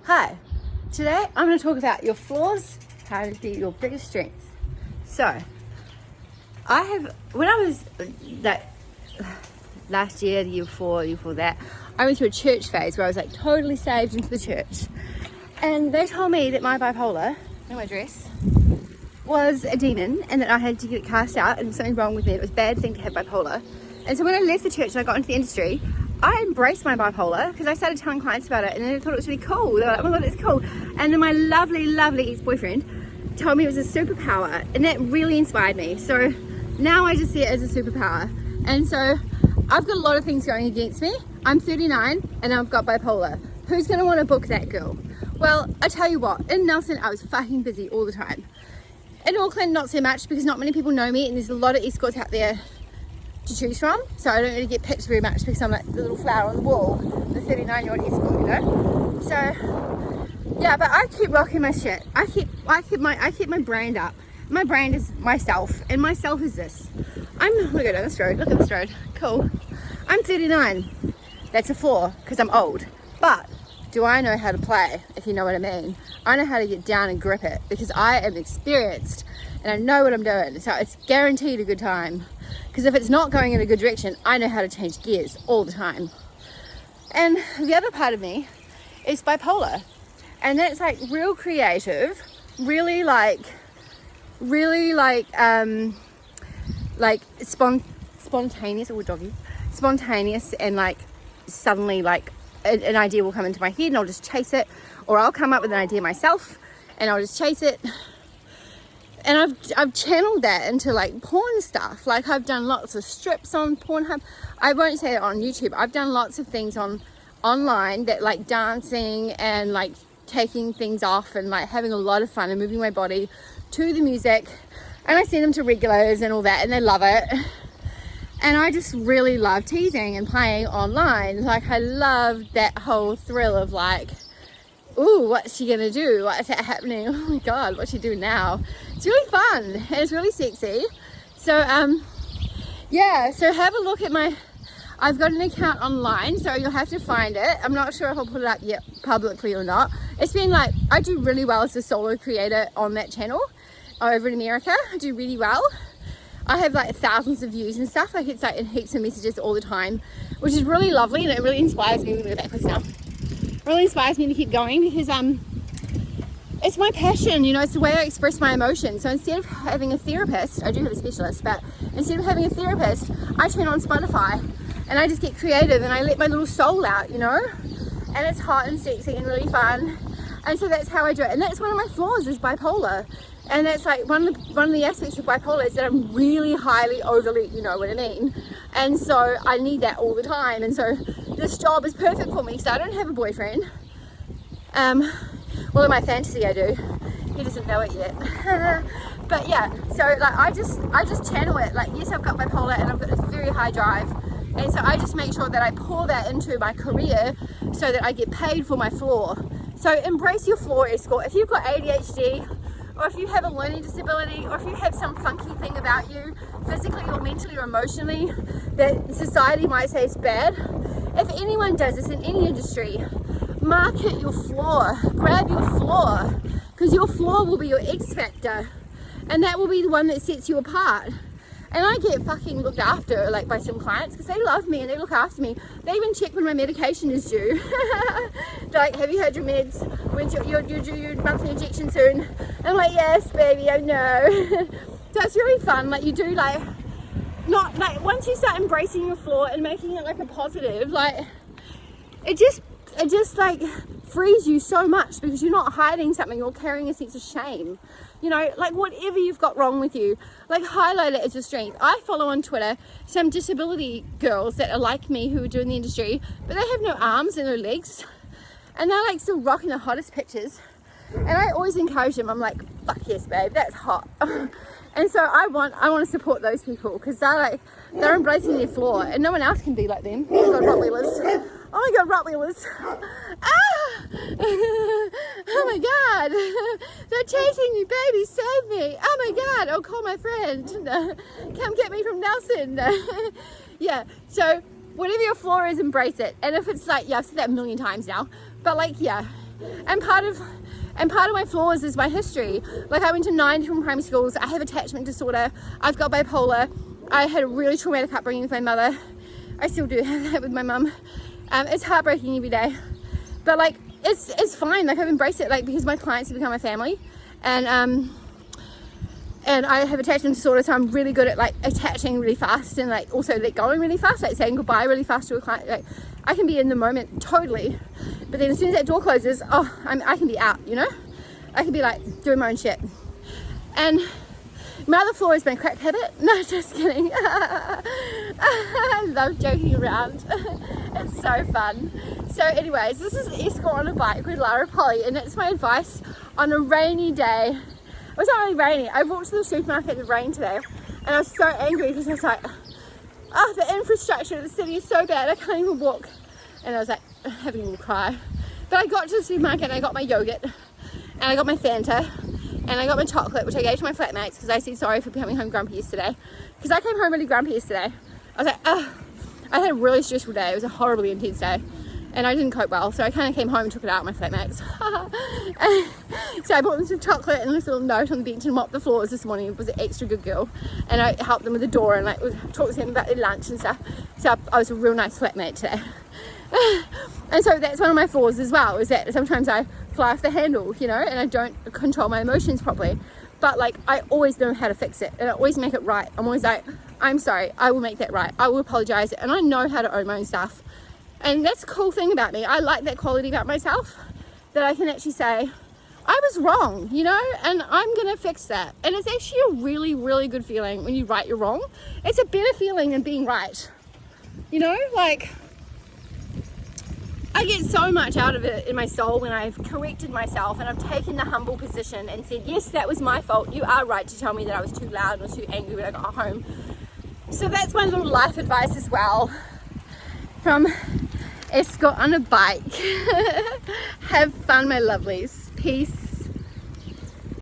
Hi, today I'm going to talk about your flaws, how to be your biggest strength. So, when I was that last year, the year before that, I went through a church phase where I was like totally saved into the church. And they told me that my bipolar, in my dress, was a demon and that I had to get it cast out and something wrong with me. It was a bad thing to have bipolar. And so when I left the church and I got into the industry, I embraced my bipolar because I started telling clients about it and then they thought it was really cool. They were like, oh my God, it's cool. And then my lovely, lovely ex-boyfriend told me it was a superpower and that really inspired me. So now I just see it as a superpower. And so I've got a lot of things going against me. I'm 39 and I've got bipolar. Who's going to want to book that girl? Well, I tell you what, in Nelson, I was fucking busy all the time. In Auckland, not so much because not many people know me and there's a lot of escorts out there to choose from, so I don't really get picked very much because I'm like the little flower on the wall, the 39-year-old escort, you know. So yeah, but I keep rocking my shit. I keep my brand up. My brand is myself, and myself is this. I'm gonna go down this road. Look at this road. Cool. I'm 39. That's a flaw because I'm old. But do I know how to play? If you know what I mean. I know how to get down and grip it because I am experienced and I know what I'm doing. So it's guaranteed a good time. Because if it's not going in a good direction, I know how to change gears all the time. And the other part of me is bipolar. And that's like real creative, really spontaneous, or doggy, spontaneous, and like suddenly like an idea will come into my head and I'll just chase it, or I'll come up with an idea myself and I'll just chase it. And I've channeled that into like porn stuff. Like I've done lots of strips on Pornhub. I won't say it on YouTube. I've done lots of things online that like dancing and like taking things off and like having a lot of fun and moving my body to the music. And I send them to regulars and all that and they love it. And I just really love teasing and playing online. Like I love that whole thrill of like, ooh, what's she gonna do? What's that happening? Oh my God, what's she doing now? It's really fun and it's really sexy. So yeah, so have a look at I've got an account online, so you'll have to find it. I'm not sure if I'll put it up yet publicly or not. It's been like, I do really well as a solo creator on that channel over in America. I do really well. I have like thousands of views and stuff. Like it's like in heaps of messages all the time, which is really lovely and it really inspires me. We're gonna go backwards now. Really inspires me to keep going because it's my passion, you know, it's the way I express my emotions. So instead of having a therapist, I do have a specialist, but instead of having a therapist, I turn on Spotify and I just get creative and I let my little soul out, you know, and it's hot and sexy and really fun. And so that's how I do it. And that's one of my flaws is bipolar. And that's like one of the aspects of bipolar is that I'm really highly overly, you know what I mean? And so I need that all the time. And so this job is perfect for me. So I don't have a boyfriend. Well, in my fantasy I do. He doesn't know it yet. But yeah, so like I just channel it. Like yes, I've got bipolar and I've got this very high drive. And so I just make sure that I pour that into my career so that I get paid for my flaw. So embrace your flaw, escort. If you've got ADHD, or if you have a learning disability, or if you have some funky thing about you, physically or mentally or emotionally, that society might say is bad, if anyone does this in any industry, market your flaw, grab your flaw, because your flaw will be your X factor, and that will be the one that sets you apart. And I get fucking looked after like by some clients because they love me and they look after me. They even check when my medication is due. They're like, have you had your meds? When's you're due your monthly injection soon? And I'm like, yes, baby, I know. So it's really fun. Like you do like, not like once you start embracing your flaw and making it like a positive, like it just like frees you so much because you're not hiding something or carrying a sense of shame. You know, like whatever you've got wrong with you, like highlight it as a strength. I follow on Twitter some disability girls that are like me who are doing the industry, but they have no arms and no legs. And they're like still rocking the hottest pictures. And I always encourage them. I'm like, fuck yes, babe, that's hot. And so I want to support those people because they're embracing their flaw and no one else can be like them. Oh my God, Rottweilers. Oh my God, Rottweilers. Ah! Oh my God. They're chasing me, baby, save me. Oh my God, I'll call my friend. Come get me from Nelson. Yeah, so whatever your flaw is, embrace it. And if it's like, yeah, I've said that a million times now, but like, yeah, and part of my flaws is my history. Like, I went to 9 different primary schools. I have attachment disorder. I've got bipolar. I had a really traumatic upbringing with my mother. I still do have that with my mum. It's heartbreaking every day, but like it's fine. Like, I've embraced it, like, because my clients have become a family, and I have attachment disorder, so I'm really good at like attaching really fast and like also let going really fast, like saying goodbye really fast to a client. Like, I can be in the moment totally, but then as soon as that door closes, I can be out, you know? I can be like doing my own shit. And my other flaw is my crack habit. No, just kidding. I love joking around. It's so fun. So anyways, this is Escort on a Bike with Lara Polly, and it's my advice on a rainy day. It was not really rainy. I walked to the supermarket in the rain today, and I was so angry because I was like, the infrastructure of the city is so bad, I can't even walk. And I was like having a little cry. But I got to the supermarket and I got my yogurt, and I got my Fanta, and I got my chocolate, which I gave to my flatmates because I said sorry for coming home grumpy yesterday. Because I came home really grumpy yesterday. I was like, I had a really stressful day. It was a horribly intense day, and I didn't cope well, so I kind of came home and took it out on my flatmates. So I bought them some chocolate and this little note on the bench and mopped the floors this morning. It was an extra good girl, and I helped them with the door and like talked to them about their lunch and stuff. So I was a real nice flatmate today. And so that's one of my flaws as well, is that sometimes I fly off the handle, you know, and I don't control my emotions properly. But like, I always know how to fix it, and I always make it right. I'm always like, I'm sorry, I will make that right, I will apologize, and I know how to own my own stuff. And that's the cool thing about me. I like that quality about myself, that I can actually say I was wrong, you know, and I'm gonna fix that. And it's actually a really, really good feeling when you right your wrong. It's a better feeling than being right, you know. Like, I get so much out of it in my soul when I've corrected myself and I've taken the humble position and said, yes, that was my fault. You are right to tell me that I was too loud or too angry when I got home. So that's my little life advice as well from Escort on a Bike. Have fun, my lovelies. Peace.